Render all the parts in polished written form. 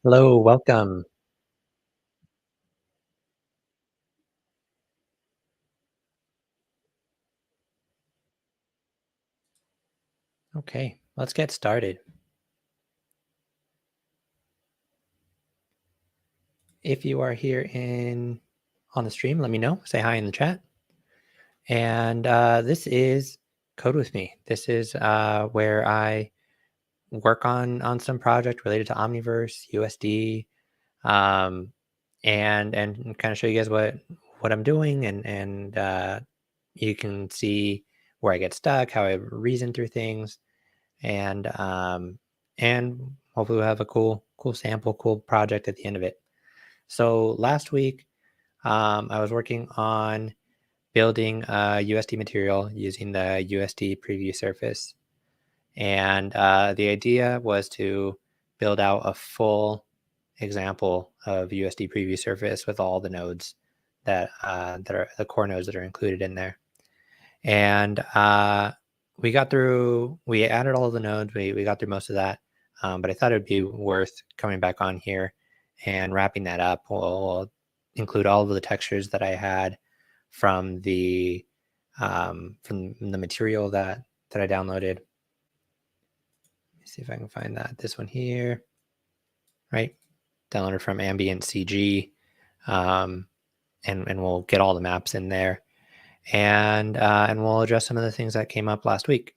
Hello, welcome. Okay, let's get started. If you are here on the stream, let me know. Say hi in the chat. And this is Code with Me. This is where I work on some project related to Omniverse, USD, and kind of show you guys what I'm doing, and you can see where I get stuck, how I reason through things, and hopefully we'll have a cool sample, cool project at the end of it. So last week, I was working on building a USD material using the USD preview surface, and the idea was to build out a full example of USD preview surface with all the nodes that are the core nodes that are included in there. And we added all of the nodes. We got through most of that, but I thought it would be worth coming back on here and wrapping that up. We'll include all of the textures that I had from the material that I downloaded. Let me see if I can find that. This one here, right? Downloaded from Ambient CG, and we'll get all the maps in there. And we'll address some of the things that came up last week.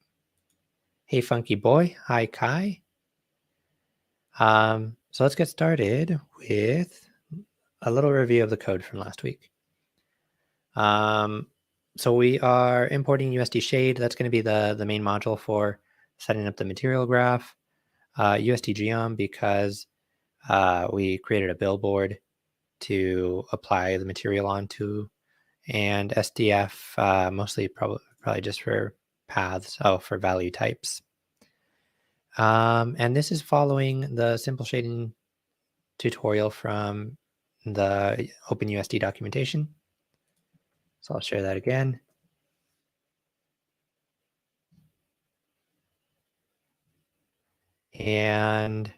Hey, Funky Boy. Hi, Kai. So let's get started with a little review of the code from last week. So we are importing USD shade. That's going to be the main module for setting up the material graph. USD geom because we created a billboard to apply the material onto, and SDF mostly probably just for paths, for value types. And this is following the simple shading tutorial from the OpenUSD documentation. So I'll share that again. And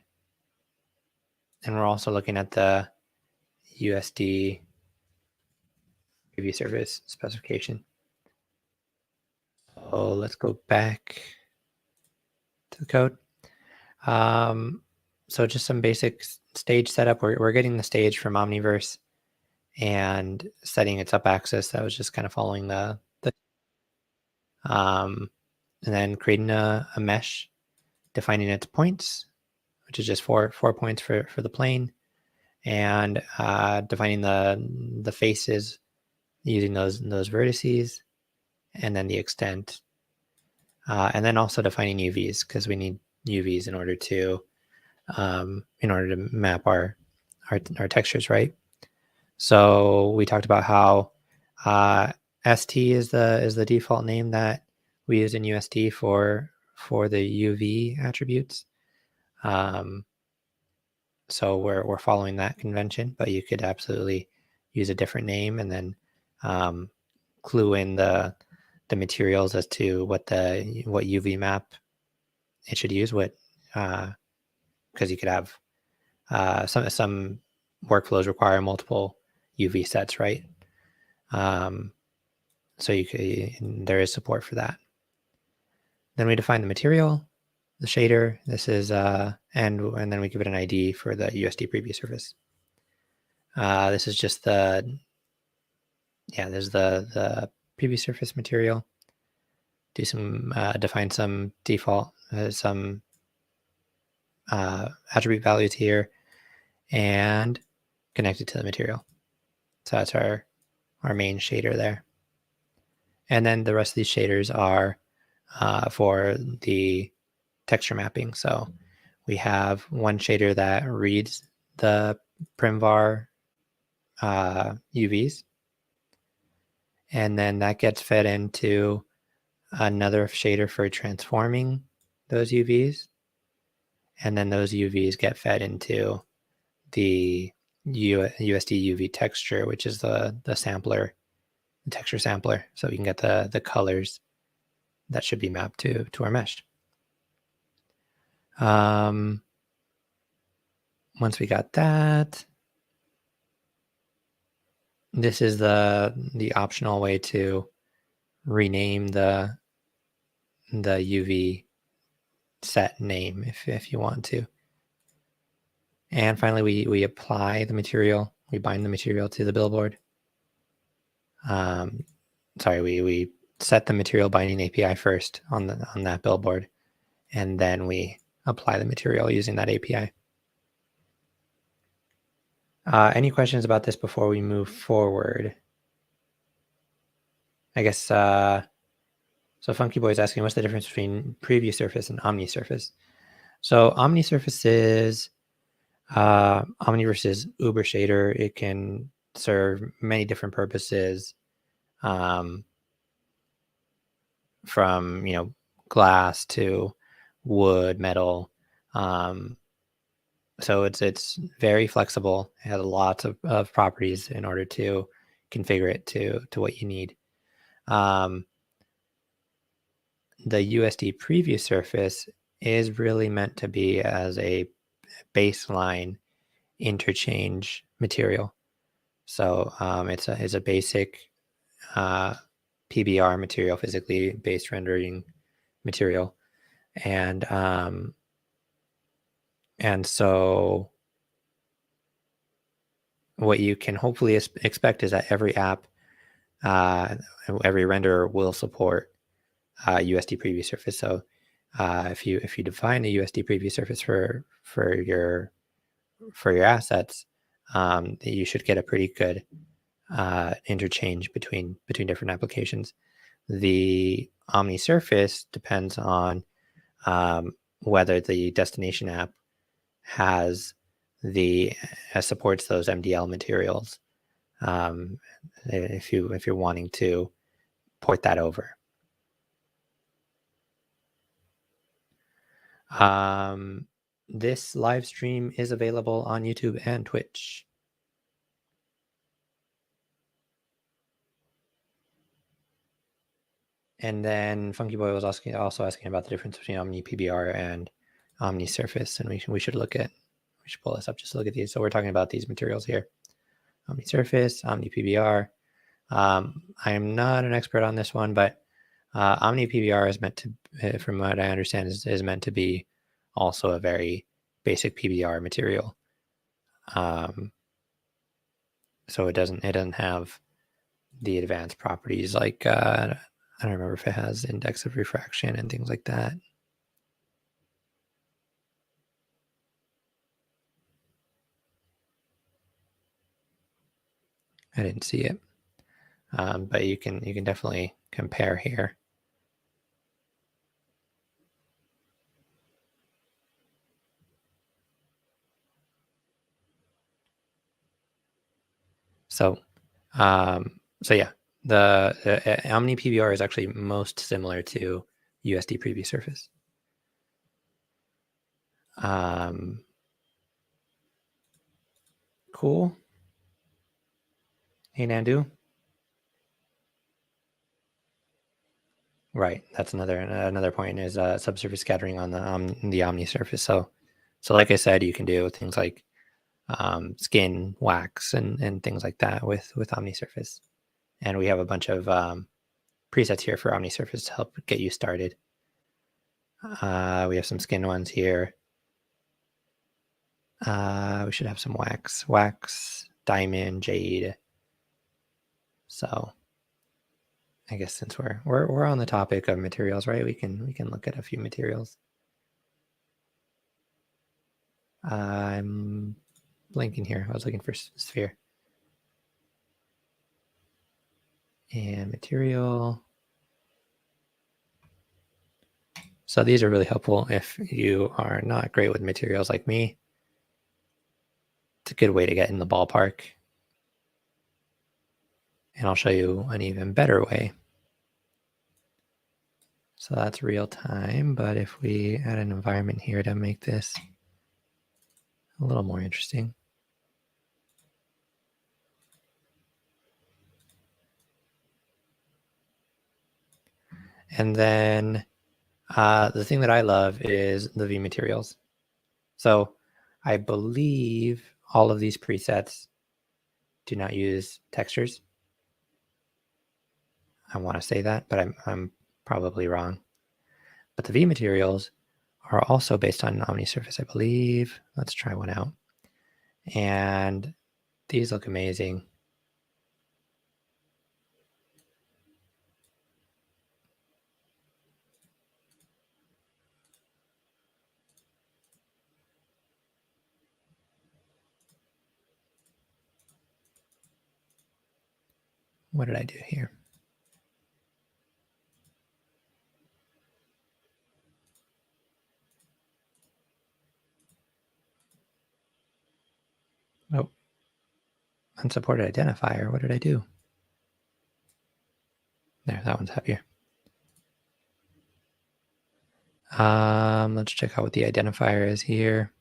we're also looking at the USD preview surface specification. So let's go back to the code. So just some basic stage setup. We're getting the stage from Omniverse and setting its up axis. That was just kind of following the and then creating a mesh, defining its points, which is just four points for the plane, and defining the faces using those vertices, and then the extent, and then also defining UVs, because we need UVs in order to map our textures, right? So we talked about how ST is the default name that we use in USD for the UV attributes. So we're following that convention, but you could absolutely use a different name and then clue in the materials as to what UV map it should use, because you could have some workflows require multiple UV sets, right? So there is support for that. Then we define the material, the shader. This is and then we give it an ID for the USD preview surface. This is just there's the preview surface material. Do some define some default some attribute values here, and connect it to the material. So that's our main shader there. And then the rest of these shaders are for the texture mapping. So we have one shader that reads the primvar UVs, and then that gets fed into another shader for transforming those UVs, and then those UVs get fed into the USD UV texture, which is the sampler, the texture sampler, so we can get the colors that should be mapped to our mesh. once we got that, this is the optional way to rename the UV set name if you want to. And finally, we apply the material. We bind the material to the billboard. We set the material binding API first on that billboard, and then we apply the material using that API. Any questions about this before we move forward? I guess, so Funky Boy is asking, what's the difference between Preview Surface and OmniSurface? So OmniSurface is Omniverse is Uber shader. It can serve many different purposes, from glass to wood, metal. So it's very flexible. It has lots of properties in order to configure it to what you need. The USD preview surface is really meant to be as a baseline interchange material. So it's a basic PBR material, physically based rendering material, and so what you can hopefully expect is that every app, every renderer will support USD preview surface. So if you define a USD preview surface for your assets, you should get a pretty good interchange between different applications. The Omni surface depends on whether the destination app has supports those MDL materials. If you're wanting to port that over. This live stream is available on YouTube and Twitch. And then Funky Boy was also asking about the difference between Omni PBR and Omni Surface, and we should pull this up just to look at these. So we're talking about these materials here: Omni Surface, Omni PBR. I am not an expert on this one, but Omni PBR is meant to, from what I understand, is meant to be also a very basic PBR material. So it doesn't have the advanced properties like I don't remember if it has index of refraction and things like that. I didn't see it, but you can definitely compare here. So yeah, the Omni PBR is actually most similar to USD Preview Surface. Cool. Hey, Nandu. Right, that's another point is subsurface scattering on the Omni surface. So like I said, you can do things like skin, wax, and things like that with Omni surface. And we have a bunch of presets here for Omni surface to help get you started. We have some skin ones here. We should have some wax, diamond, jade. So I guess since we're on the topic of materials, right? We can look at a few materials. I'm blanking here. I was looking for sphere and material. So these are really helpful if you are not great with materials like me. It's a good way to get in the ballpark. And I'll show you an even better way. So that's real time, but if we add an environment here to make this a little more interesting. And then the thing that I love is the V materials. So I believe all of these presets do not use textures. I want to say that, but I'm probably wrong. But the V materials are also based on OmniSurface, I believe. Let's try one out. And these look amazing. What did I do here? Oh, unsupported identifier. What did I do? There, that one's happier. Let's check out what the identifier is here.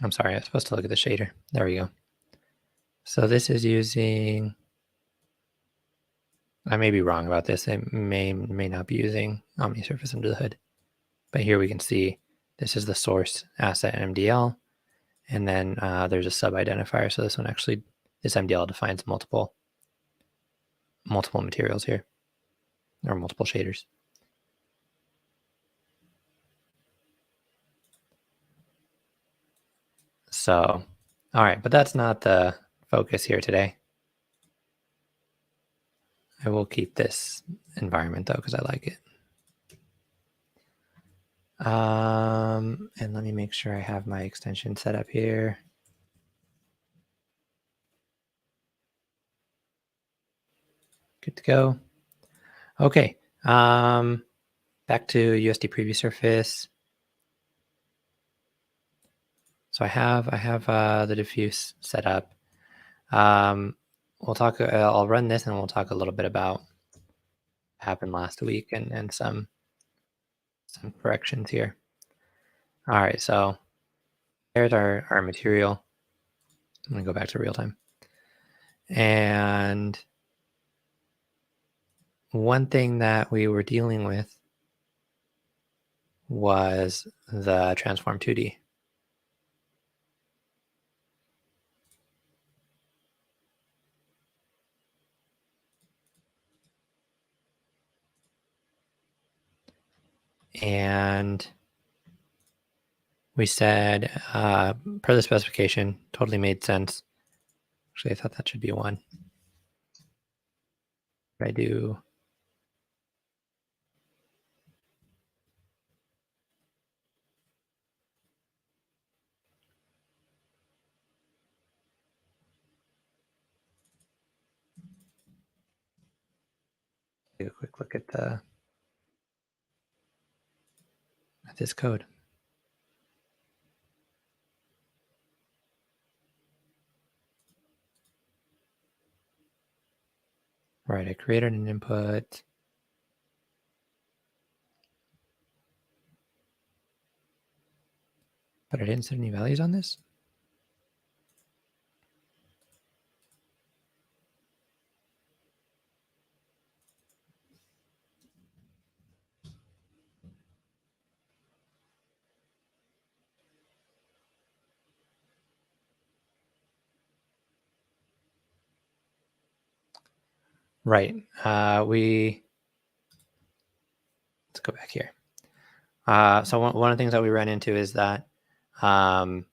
I'm sorry, I was supposed to look at the shader. There we go. So this is using, I may be wrong about this. It may not be using OmniSurface under the hood. But here we can see this is the source asset MDL. And then there's a sub identifier. So this one actually, this MDL defines multiple materials here, or multiple shaders. So, all right, but that's not the focus here today. I will keep this environment though, because I like it. And let me make sure I have my extension set up here. Good to go. Okay. Back to USD Preview Surface. So I have the diffuse set up. We'll talk. I'll run this, and we'll talk a little bit about what happened last week and some corrections here. All right, so there's our material. I'm gonna go back to real time. And one thing that we were dealing with was the transform 2D. And we said, per the specification, totally made sense. Actually, I thought that should be one. What I do? Take a quick look at this code. Right, I created an input. But I didn't set any values on this. Right. Let's go back here. So one of the things that we ran into is that I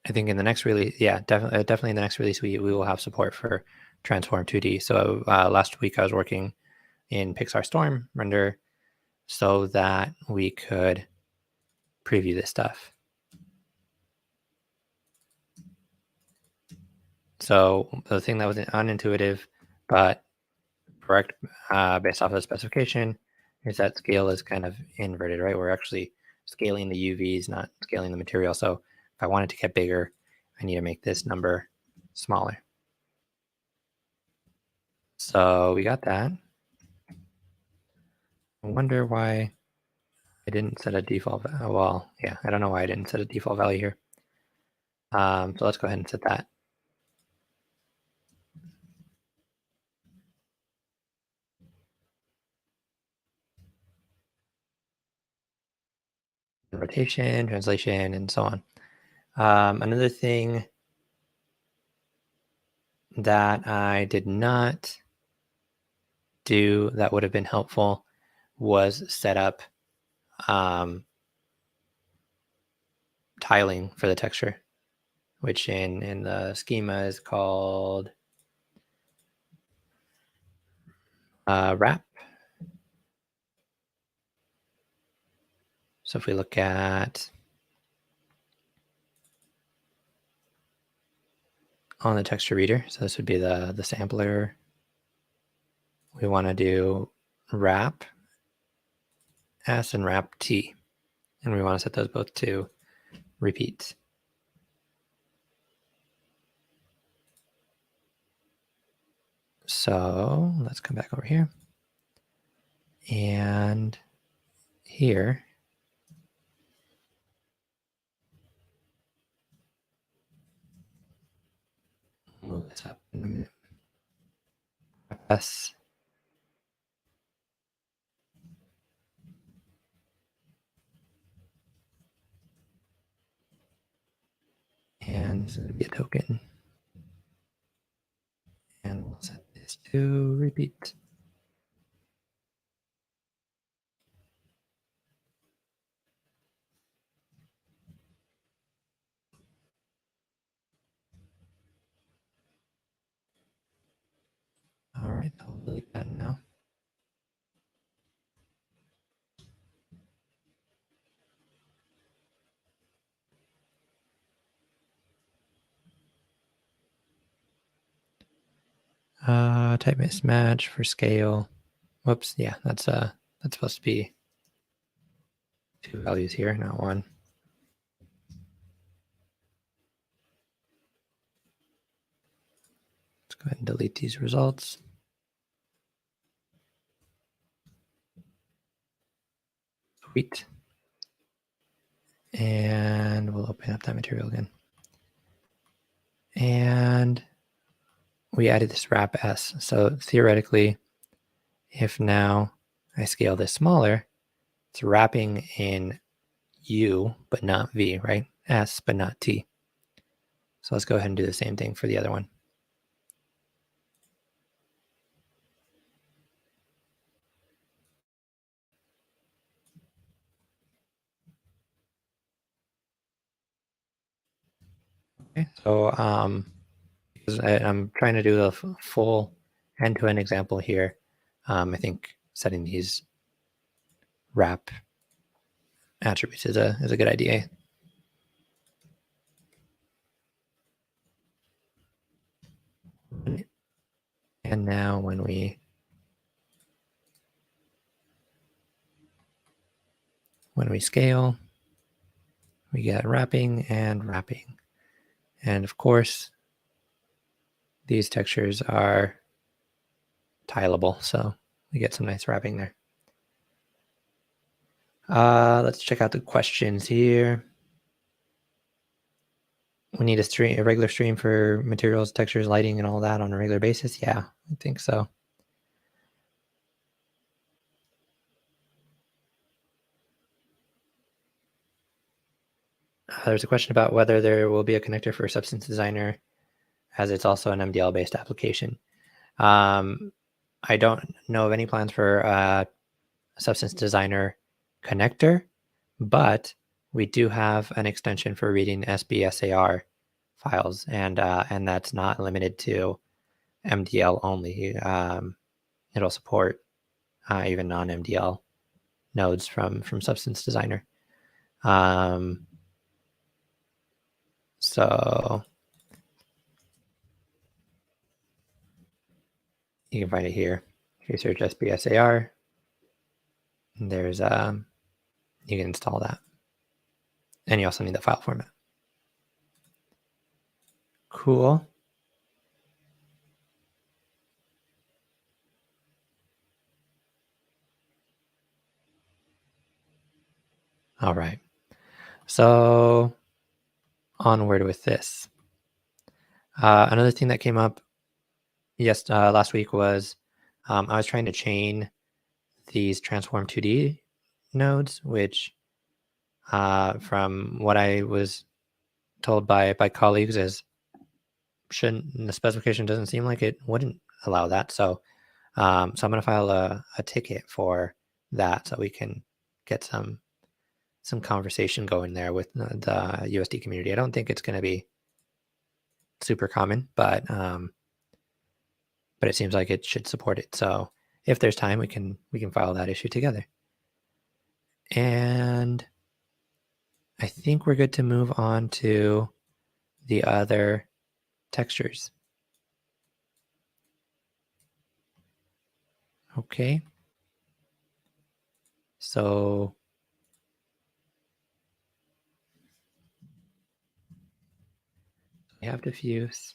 think in the next release, yeah, definitely in the next release, we will have support for Transform 2D. So last week I was working in Pixar Storm render so that we could preview this stuff. So the thing that was unintuitive, but correct based off of the specification, is that scale is kind of inverted, right? We're actually scaling the UVs, not scaling the material. So if I want it to get bigger, I need to make this number smaller. So we got that. I wonder why I didn't set a default value. Well, yeah, I don't know why I didn't set a default value here. So let's go ahead and set that. Rotation, translation, and so on. Another thing that I did not do that would have been helpful was set up tiling for the texture, which in the schema is called wrap. So if we look at on the texture reader, so this would be the sampler. We want to do wrap S and wrap T, and we want to set those both to repeats. So let's come back over here. And here, move this up in a minute. S. And this is going to be a token. And we'll set this to repeat. All right, I'll delete that now. Type mismatch for scale. Whoops, yeah, that's supposed to be 2 values here, not 1. Let's go ahead and delete these results. Sweet. And we'll open up that material again. And we added this wrap S. So theoretically, if now I scale this smaller, it's wrapping in U, but not V, right? S, but not T. So let's go ahead and do the same thing for the other one. Okay, so I'm trying to do the full end-to-end example here. I think setting these wrap attributes is a good idea. And now when we scale, we get wrapping and wrapping. And of course, these textures are tileable, so we get some nice wrapping there. Let's check out the questions here. We need a regular stream for materials, textures, lighting, and all that on a regular basis. Yeah, I think so. There's a question about whether there will be a connector for Substance Designer, as it's also an MDL-based application. I don't know of any plans for a Substance Designer connector, but we do have an extension for reading SBSAR files, and that's not limited to MDL only. It'll support even non-MDL nodes from Substance Designer. So you can find it here. If you search SBSAR, there's you can install that. And you also need the file format. Cool. All right. So onward with this. Another thing that came up last week was I was trying to chain these transform 2D nodes, which from what I was told by colleagues is the specification doesn't seem like it wouldn't allow that. So I'm going to file a ticket for that so we can get some conversation going there with the USD community. I don't think it's going to be super common, but it seems like it should support it. So if there's time, we can file that issue together. And I think we're good to move on to the other textures. Okay. So we have diffuse.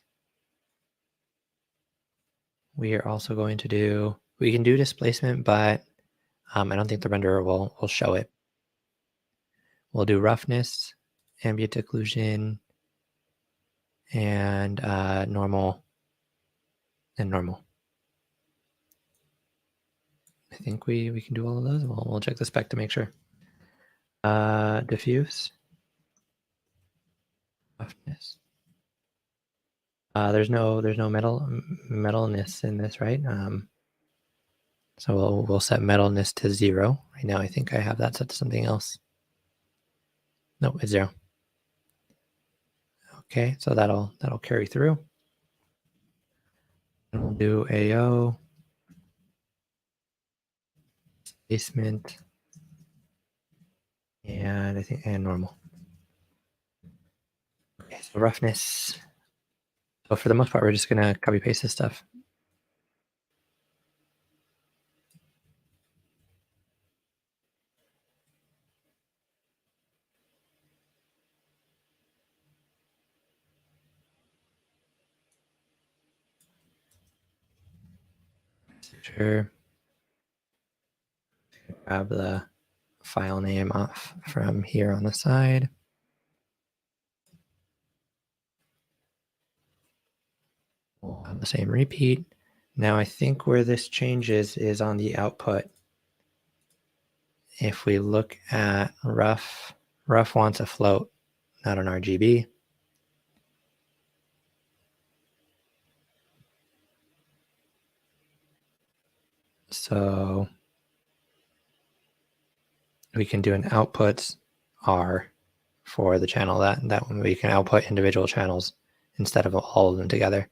We are also going to do, we can do displacement, but I don't think the renderer will show it. We'll do roughness, ambient occlusion, and normal and normal. I think we can do all of those. We'll check the spec to make sure. Diffuse, roughness. There's no metalness in this, right? So we'll set metalness to 0. Right now I think I have that set to something else. No, it's 0. Okay, so that'll carry through. And we'll do AO, basement, and I think normal. Okay, so roughness. So for the most part, we're just gonna copy paste this stuff. Sure. Grab the file name off from here on the side. We'll have the same repeat. Now I think where this changes is on the output. If we look at rough wants a float, not an RGB. So we can do an outputs R for the channel. That one we can output individual channels instead of all of them together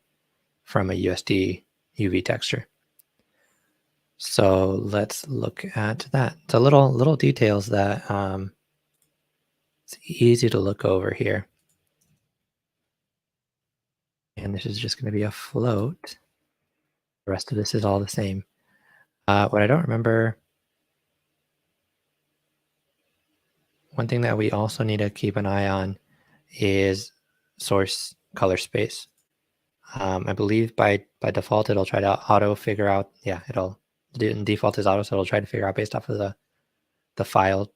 from a USD UV texture. So let's look at that. It's a little details that it's easy to look over here. And this is just going to be a float. The rest of this is all the same. What I don't remember, one thing that we also need to keep an eye on is source color space. I believe by default it'll try to auto figure out. Yeah, default is auto, so it'll try to figure out based off of the file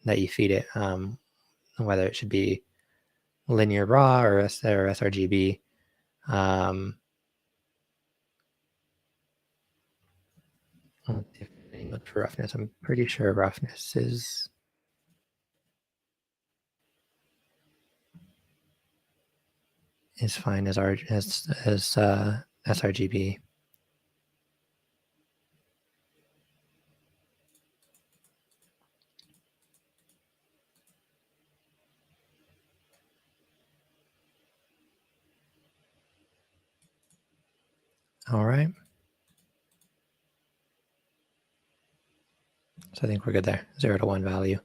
that you feed it, whether it should be linear raw or sRGB. Look for roughness. I'm pretty sure roughness is fine as sRGB. All right. So I think we're good there. 0 to 1 value.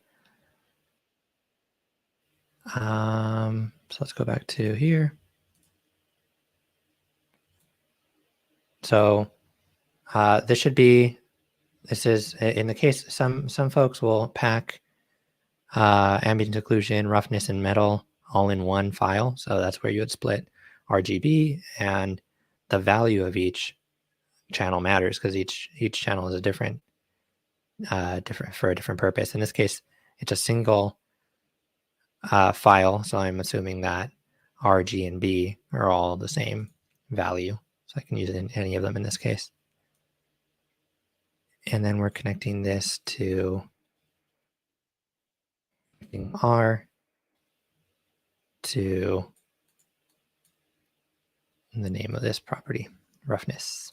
So let's go back to here. So this is in the case, some folks will pack ambient occlusion, roughness, and metal all in one file. So that's where you would split RGB, and the value of each channel matters because each channel is a different for a different purpose. In this case, it's a single file, so I'm assuming that R, G, and B are all the same value. So I can use any of them in this case. And then we're connecting this to R to the name of this property, roughness.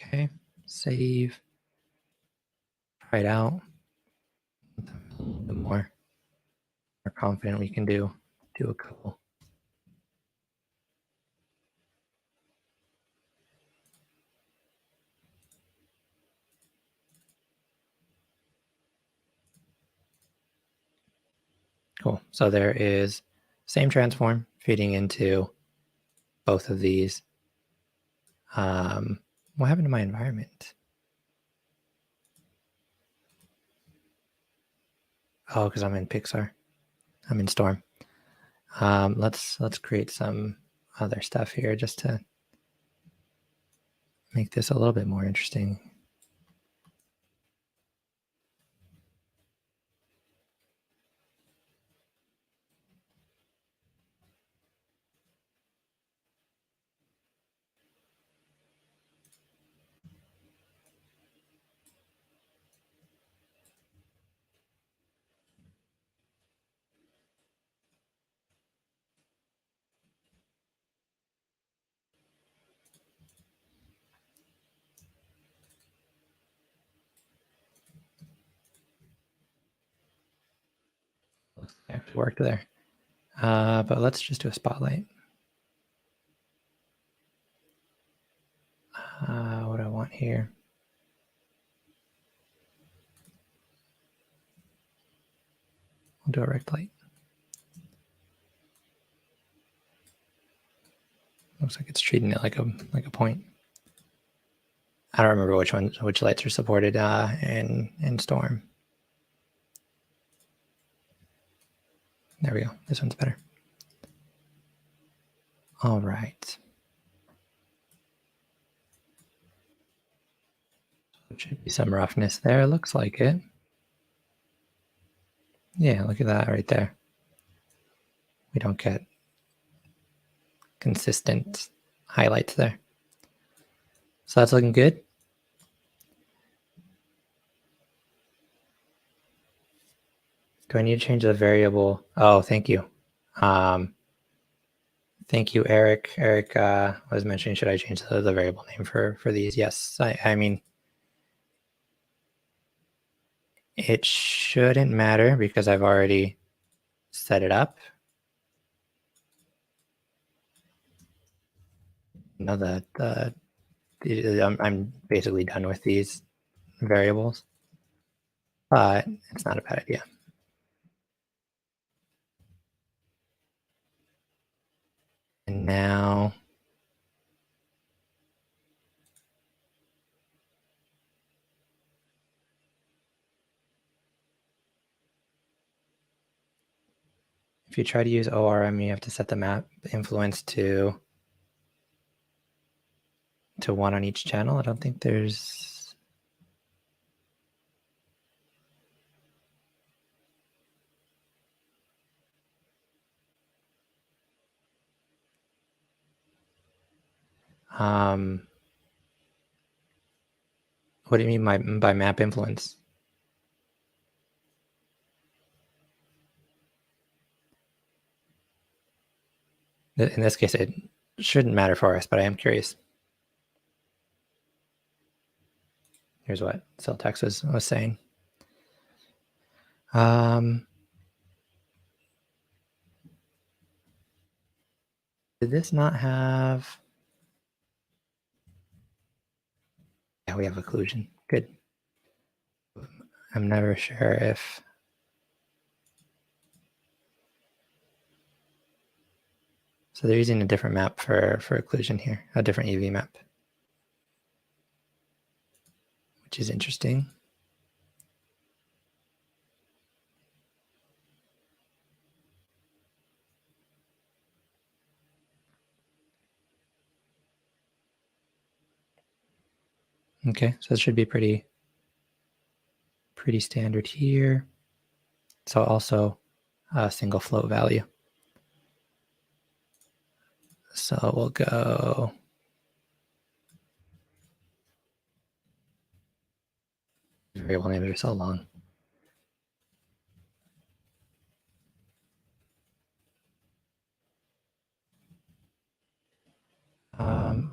Okay, save, try it out. The more confident we can do a couple. Cool. So there is same transform feeding into both of these. What happened to my environment? Oh, because I'm in Pixar. I'm in Storm. Let's create some other stuff here just to make this a little bit more interesting. Actually worked there. But let's just do a spotlight. What do I want here? We'll do a rect light. Looks like it's treating it like a point. I don't remember which lights are supported in Storm. There we go. This one's better. All right. There should be some roughness there. Looks like it. Yeah, look at that right there. We don't get consistent highlights there. So that's looking good. Do I need to change the variable? Oh, thank you. Thank you, Eric. Eric was mentioning, should I change the variable name for these? Yes, I mean, it shouldn't matter because I've already set it up. Know that I'm basically done with these variables, but it's not a bad idea. And now if you try to use ORM, you have to set the map influence to 1 on each channel. I don't think there's what do you mean by map influence? In this case, it shouldn't matter for us, but I am curious. Here's what Celtex was saying. Did this not have? Yeah, we have occlusion. Good. I'm never sure if. So they're using a different map for occlusion here, a different UV map, which is interesting. Okay, so it should be pretty standard here. So also a single float value. So we'll go variable names are so long.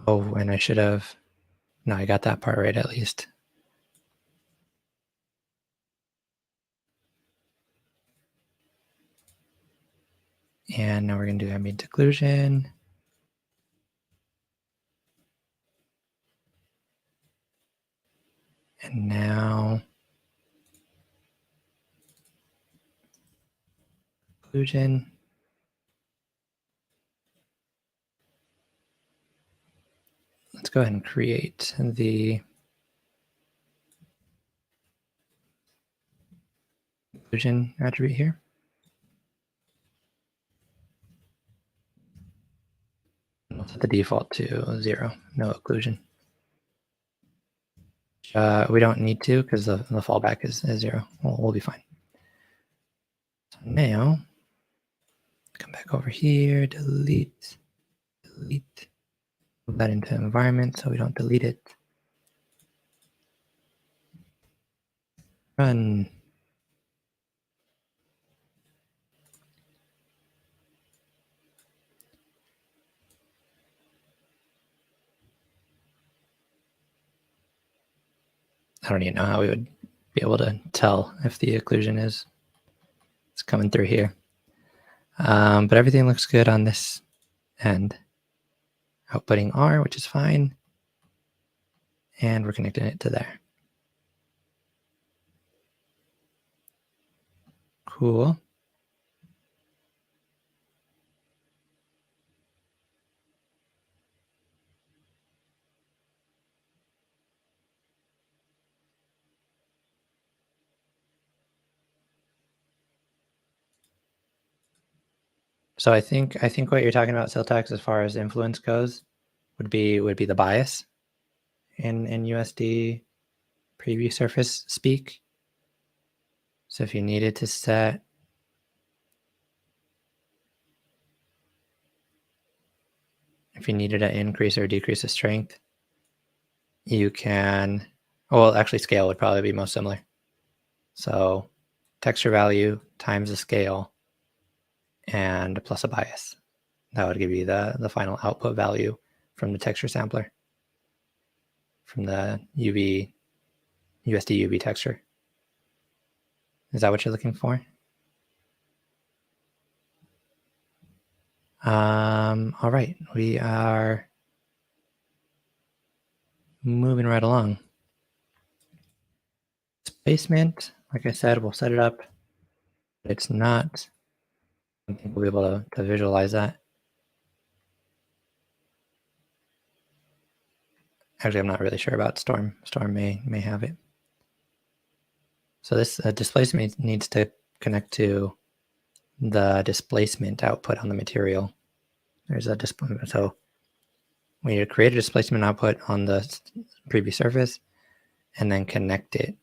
Oh, and I should have, no, I got that part right at least. And now we're going to do ambient occlusion. And now occlusion. Let's go ahead and create the occlusion attribute here. We'll set the default to 0, no occlusion. We don't need to because the fallback is 0. We'll be fine. So now, come back over here, delete, move that into environment so we don't delete it. Run. I don't even know how we would be able to tell if the occlusion is coming through here. But everything looks good on this end. Outputting R, which is fine. And we're connecting it to there. Cool. So I think what you're talking about, Siltax, as far as influence goes, would be the bias in USD preview surface speak. So if you needed to set to increase or decrease the strength, you can, well, actually scale would probably be most similar. So texture value times the scale and plus a bias. That would give you the final output value from the texture sampler, from the USD UV texture. Is that what you're looking for? All right, we are moving right along. Displacement, like I said, we'll set it up. But it's not, I think we'll be able to visualize that. Actually, I'm not really sure about Storm. Storm may have it. So this displacement needs to connect to the displacement output on the material. There's a displacement. So we need to create a displacement output on the preview surface and then connect it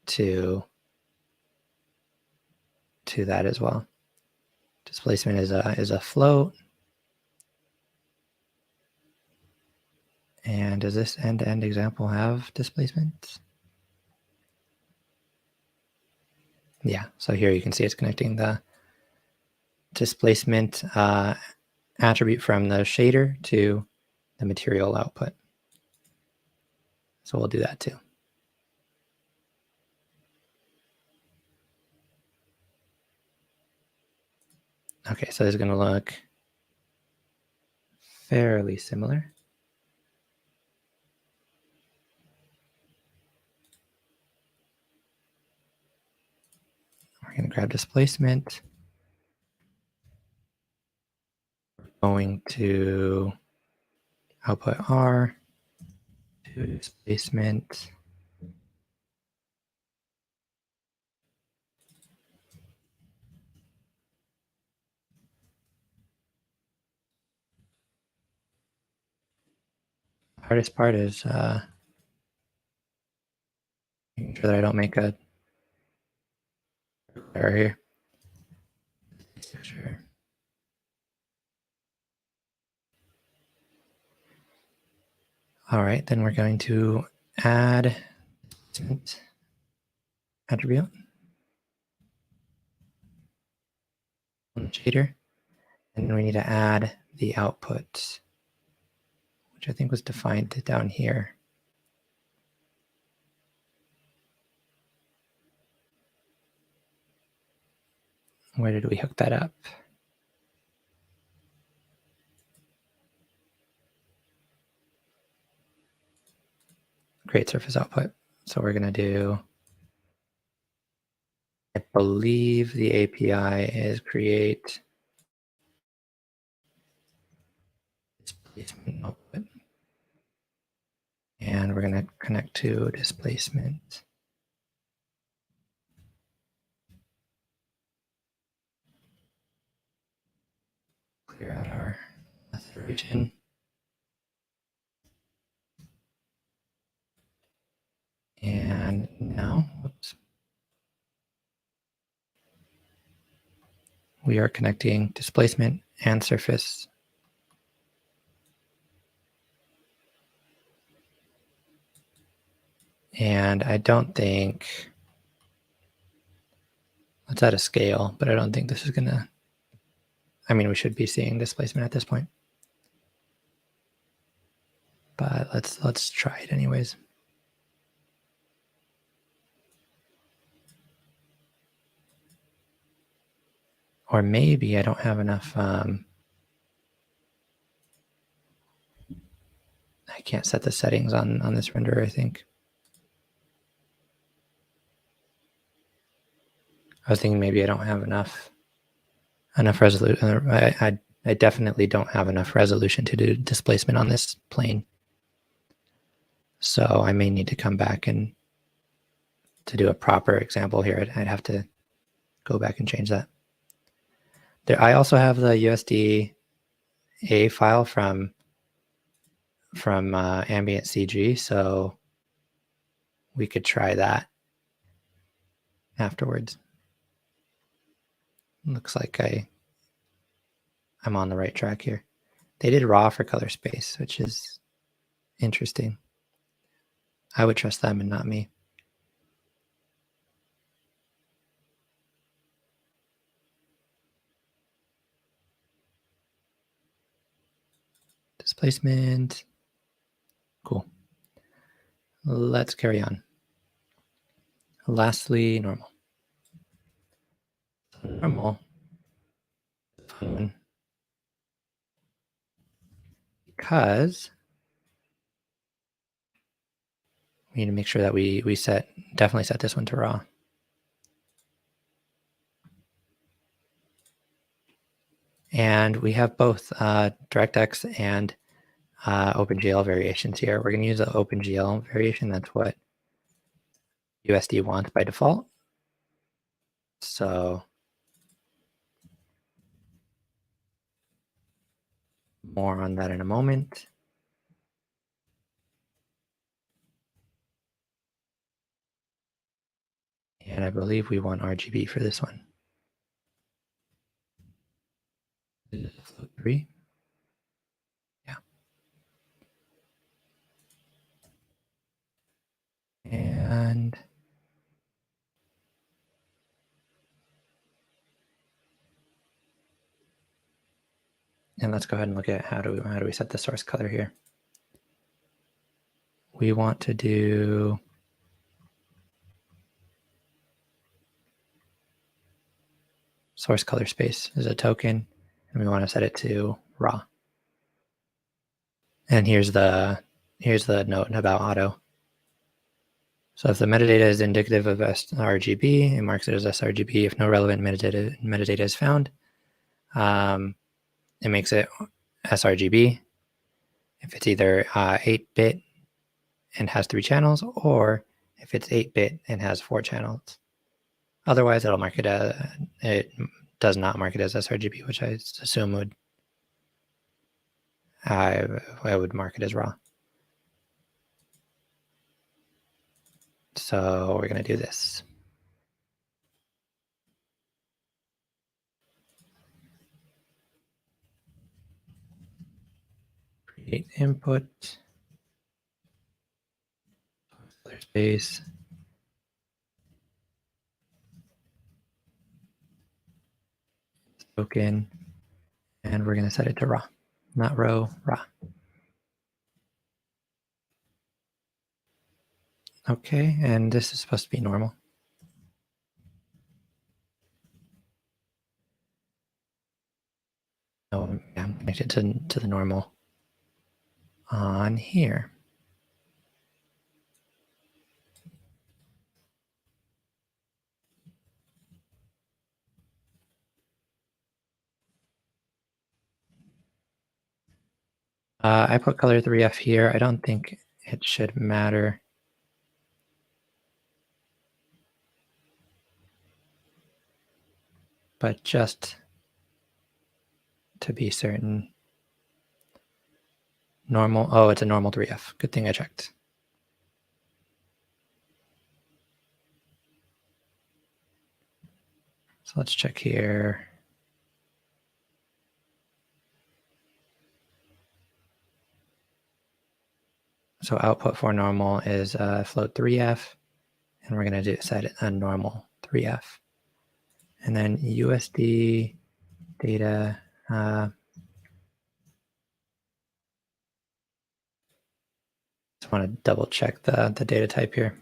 to that as well. Displacement is a float. And does this end-to-end example have displacements? Yeah, so here you can see it's connecting the displacement attribute from the shader to the material output. So we'll do that too. Okay, so this is going to look fairly similar. We're going to grab displacement. We're going to output R to displacement. Hardest part is Making sure that I don't make a error here. Sure. All right, then we're going to add attribute on the shader, and we need to add the output, which I think was defined down here. Where did we hook that up? Create surface output. So we're going to do, I believe the API is create displacement output. And we're going to connect to displacement. Clear out our method region. And now, whoops, we are connecting displacement and surface. And I don't think, let's add a scale, but I don't think this is gonna, I mean, we should be seeing displacement at this point. But let's try it anyways. Or maybe I don't have enough, I can't set the settings on this renderer, I think. I was thinking maybe I don't have enough resolution. I definitely don't have enough resolution to do displacement on this plane. So I may need to come back and to do a proper example here, I'd have to go back and change that. There, I also have the USD A file from ambient CG, so we could try that afterwards. Looks like I'm on the right track here. They did raw for color space, which is interesting. I would trust them and not me. Displacement. Cool. Let's carry on. Lastly, normal. Normal. Fun one. Because we need to make sure that we definitely set this one to raw. And we have both DirectX and OpenGL variations here. We're going to use the OpenGL variation. That's what USD wants by default. So more on that in a moment. And I believe we want RGB for this one. Float 3. Yeah. And let's go ahead and look at how do we set the source color here. We want to do source color space as a token, and we want to set it to raw. And here's the note about auto. So if the metadata is indicative of sRGB, it marks it as sRGB. If no relevant metadata is found, it makes it sRGB. If it's either 8-bit and has 3 channels, or if it's 8-bit and has 4 channels. Otherwise, it'll mark it as, it does not mark it as sRGB, which I assume would, I would mark it as raw. So we're going to do this. Create input, space, token, and we're going to set it to raw, not row, raw. Okay, and this is supposed to be normal. Oh, yeah, I'm connected to the normal on here. I put color 3F here. I don't think it should matter. But just to be certain, normal, oh, it's a normal 3F. Good thing I checked. So let's check here. So output for normal is float 3F, and we're going to set it a normal 3F. And then USD data, just want to double check the data type here.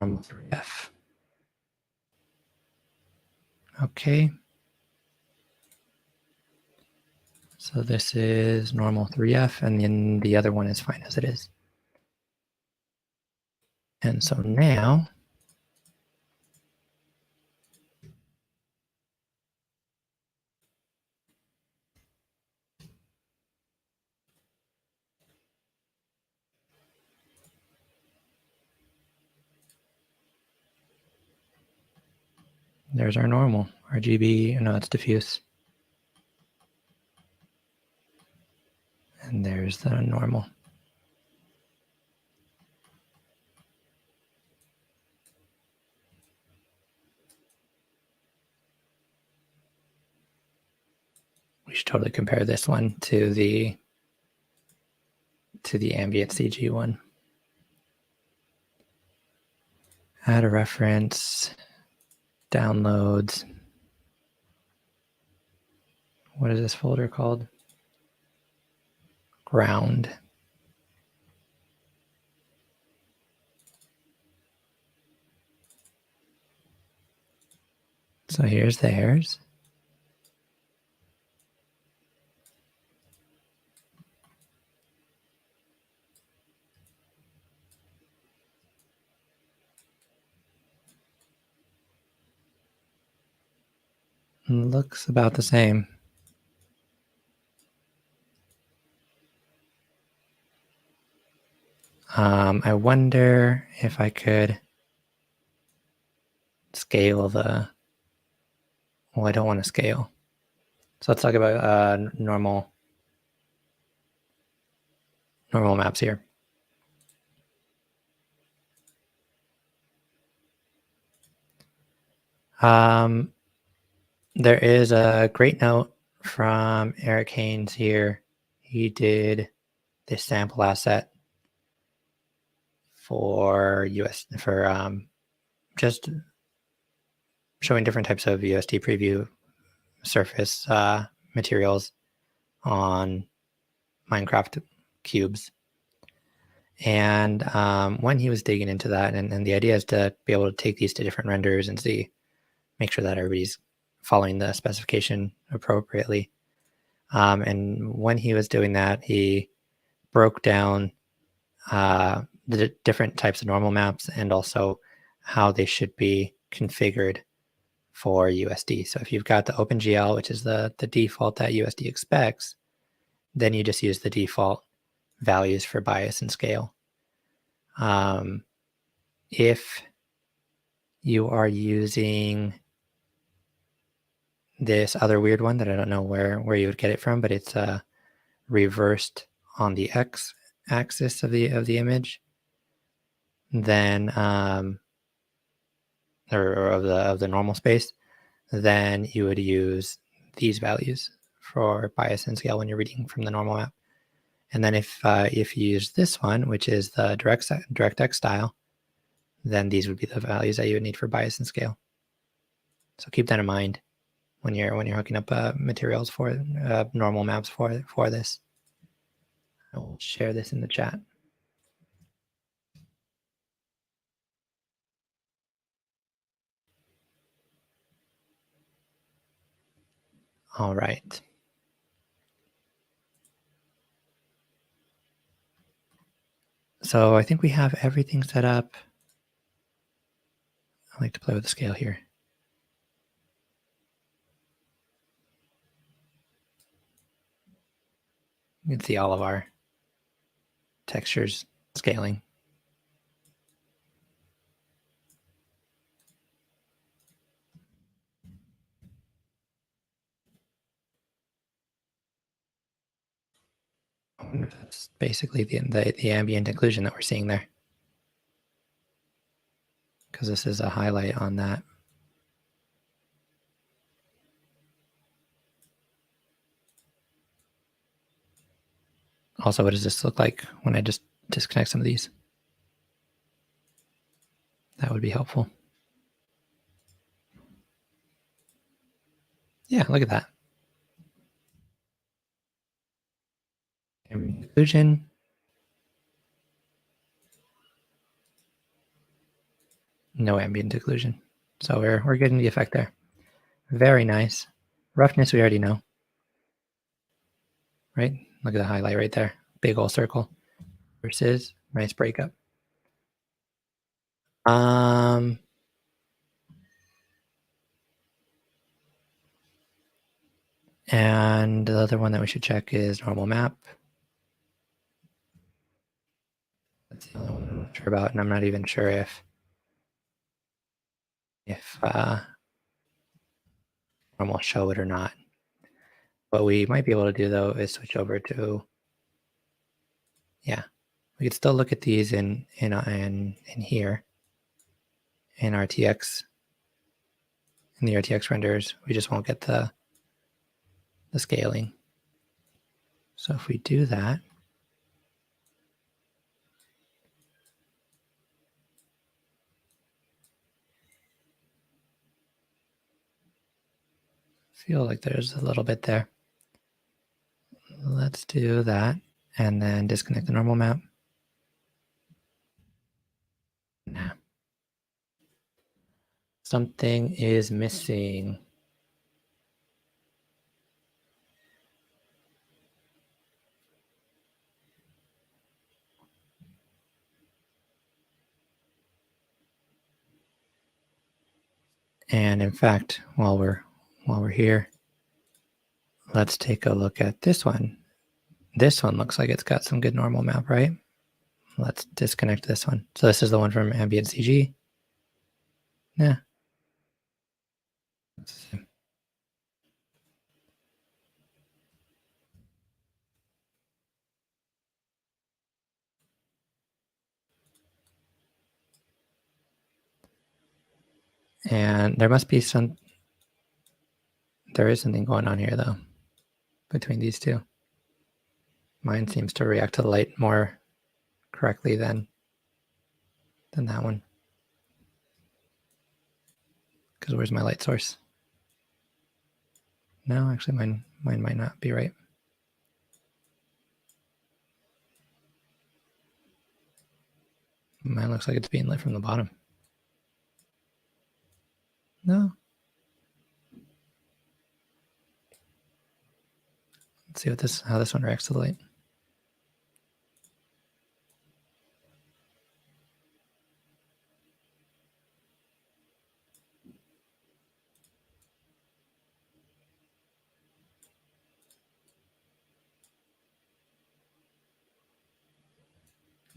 Normal 3F. Okay. So this is normal 3F, and then the other one is fine as it is. And so now, there's our normal, RGB, no, it's diffuse. And there's the normal. We should totally compare this one to the ambient CG one. Add a reference, downloads. What is this folder called? Ground. So here's theirs. Looks about the same. I wonder if I could scale the, well, I don't want to scale. So let's talk about normal maps here. There is a great note from Eric Haynes here. He did this sample asset for just showing different types of USD preview surface materials on Minecraft cubes. And when he was digging into that, and the idea is to be able to take these to different renders and make sure that everybody's following the specification appropriately. And when he was doing that, he broke down the different types of normal maps and also how they should be configured for USD. So if you've got the OpenGL, which is the default that USD expects, then you just use the default values for bias and scale. If you are using this other weird one that I don't know where you would get it from, but it's reversed on the x axis of the image, then or of the normal space, then you would use these values for bias and scale when you're reading from the normal map. And then if you use this one, which is the DirectX style, then these would be the values that you would need for bias and scale. So keep that in mind when you're hooking up materials for normal maps for this. I will share this in the chat. All right. So I think we have everything set up. I like to play with the scale here. You can see all of our textures scaling. That's basically the ambient occlusion that we're seeing there, because this is a highlight on that. Also, what does this look like when I just disconnect some of these? That would be helpful. Yeah, look at that. Ambient occlusion. No ambient occlusion. So we're getting the effect there. Very nice. Roughness we already know. Right? Look at the highlight right there. Big old circle. Versus nice breakup. And the other one that we should check is normal map. That's the only one I'm not sure about, and I'm not even sure if normal show it or not. What we might be able to do though is switch over to, yeah, we could still look at these in here in RTX, in the RTX renders. We just won't get the scaling. So if we do that, feel like there's a little bit there. Let's do that and then disconnect the normal map. Nah. Something is missing. And in fact, while we're here, let's take a look at this one. This one looks like it's got some good normal map, right? Let's disconnect this one. So this is the one from Ambient CG. Yeah. And there must be there is something going on here though, between these two. Mine seems to react to the light more correctly than that one. Because where's my light source? No, actually mine might not be right. Mine looks like it's being lit from the bottom. No. Let's see how this one reacts to the light.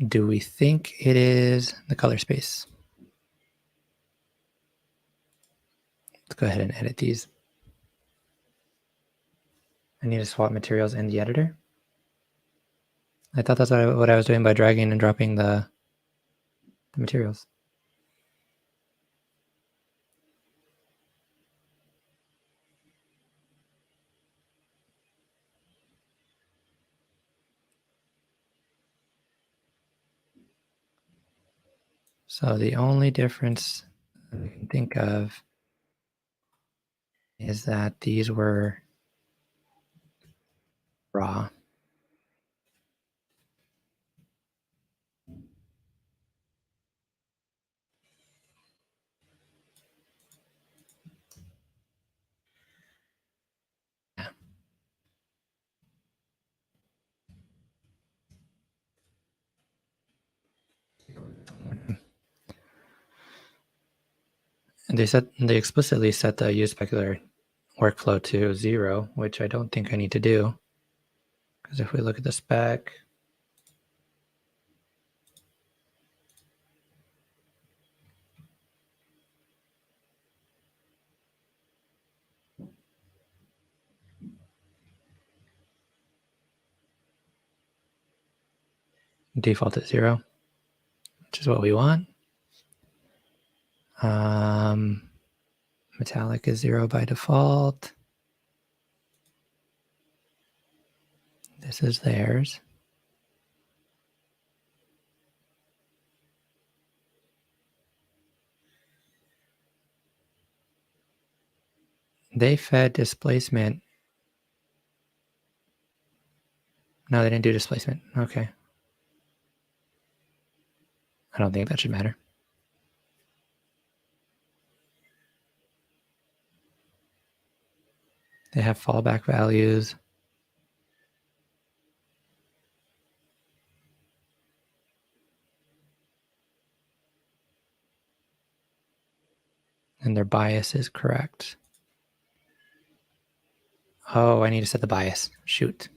Do we think it is the color space? Let's go ahead and edit these. I need to swap materials in the editor. I thought that's what I was doing by dragging and dropping the materials. So the only difference I can think of is that these were raw. And they explicitly set the use specular workflow to 0, which I don't think I need to do. Because if we look at the spec, default at 0, which is what we want. Metallic is 0 by default. This is theirs. They fed displacement. No, they didn't do displacement. Okay. I don't think that should matter. They have fallback values. And their bias is correct. Oh, I need to set the bias. Shoot.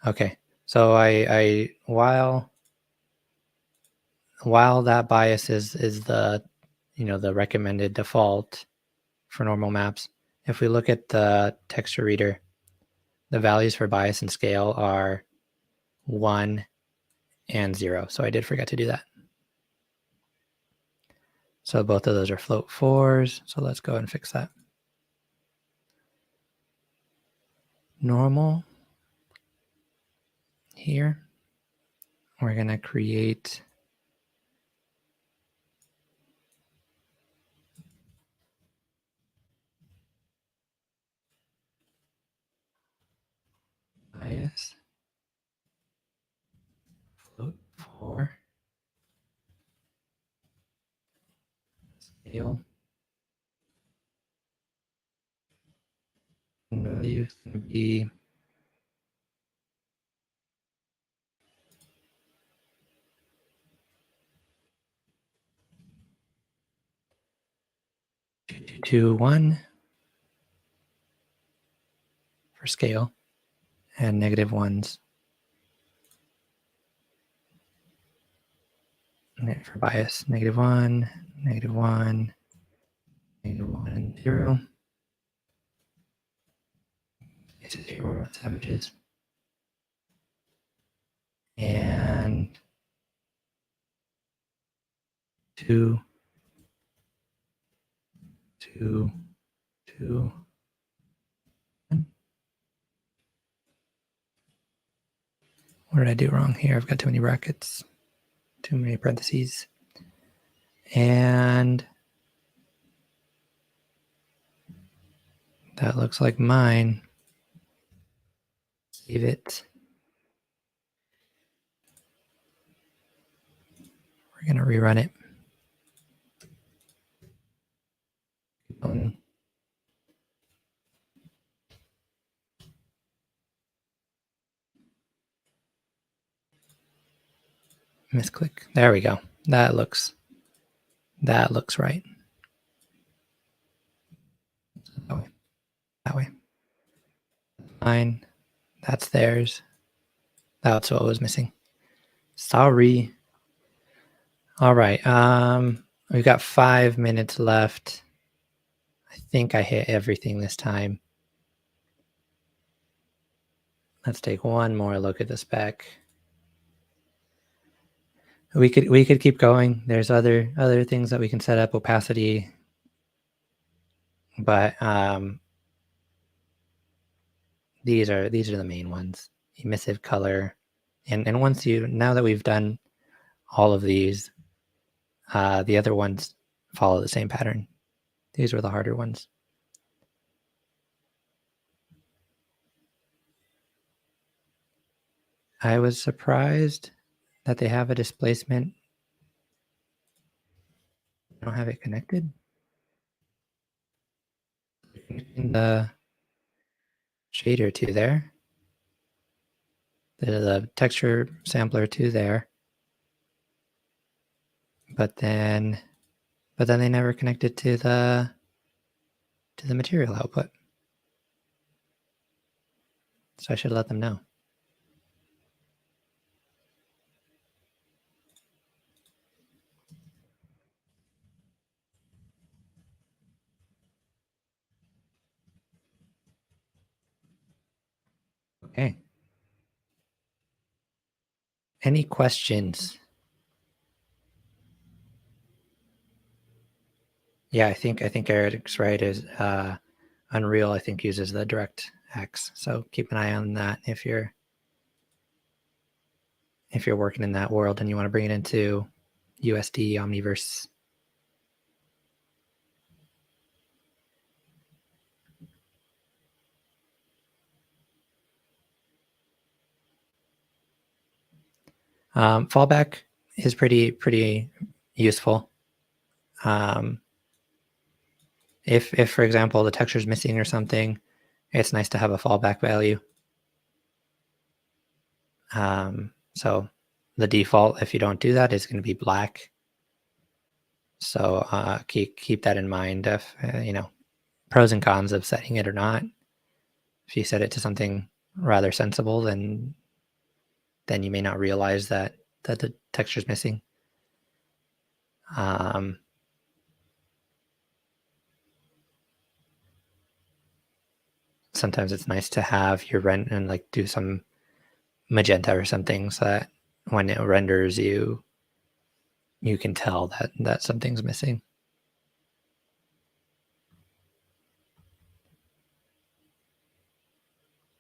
Okay. So I while that bias is the the recommended default for normal maps, if we look at the texture reader, the values for bias and scale are 1 and 0. So I did forget to do that. So both of those are float 4s. So let's go and fix that. Normal here. We're going to create bias float 4 scale. And value is going to be 221 for scale and -1s for bias. -1, -1, -1, and 0. It's 0 savages. And 2, 2, 2. What did I do wrong here? I've got too many brackets, too many parentheses. And that looks like mine. Save it. We're going to rerun it. Misclick. There we go. That looks right. That way. Mine. That's theirs. That's what was missing. Sorry. All right. We've got 5 minutes left. I I think I hit everything this time. Let's take one more look at the spec. We could keep going. There's other things that we can set up, opacity, but these are the main ones. Emissive color, and now that we've done all of these, the other ones follow the same pattern. These were the harder ones. I was surprised that they have a displacement. I don't have it connected. Connecting the shader to there. The texture sampler to there. But then they never connected to the material output. So I should let them know. Okay. Any questions? Yeah, I think Eric's right. Is Unreal, I think, uses the DirectX. So keep an eye on that if you're working in that world and you want to bring it into USD Omniverse. Fallback is pretty useful. If for example the texture is missing or something, it's nice to have a fallback value. So the default, if you don't do that, is going to be black. So keep that in mind. If pros and cons of setting it or not. If you set it to something rather sensible, then you may not realize that the texture is missing. Sometimes it's nice to have your render and like do some magenta or something, so that when it renders, you can tell that something's missing.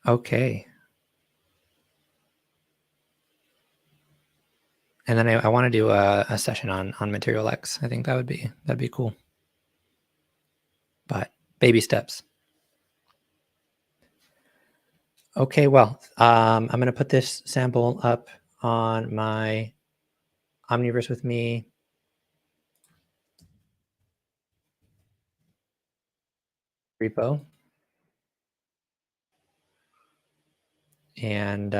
Okay. And then I want to do a session on Material X. I think that'd be cool. But baby steps. Okay, well, I'm going to put this sample up on my Omniverse with me repo. And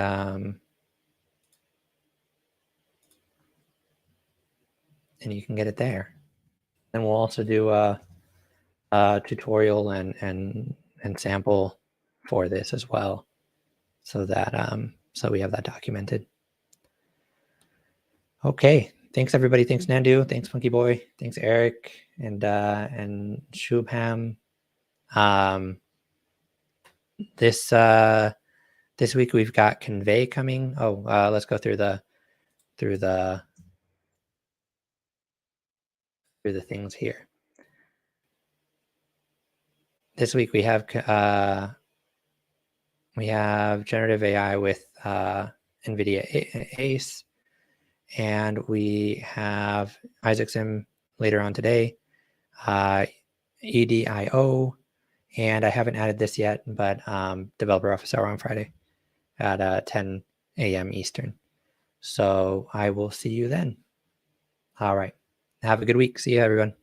you can get it there. And we'll also do a tutorial and sample for this as well, so that so we have that documented. Okay, thanks everybody. Thanks Nandu. Thanks Funky Boy. Thanks Eric and Shubham. This week we've got Convey coming. Oh, let's go through the things here. This week we have generative AI with NVIDIA ACE, and we have Isaac Sim later on today, EDIO, and I haven't added this yet, but Developer Office Hour on Friday at 10 a.m. Eastern. So I will see you then. All right. Have a good week. See you, everyone.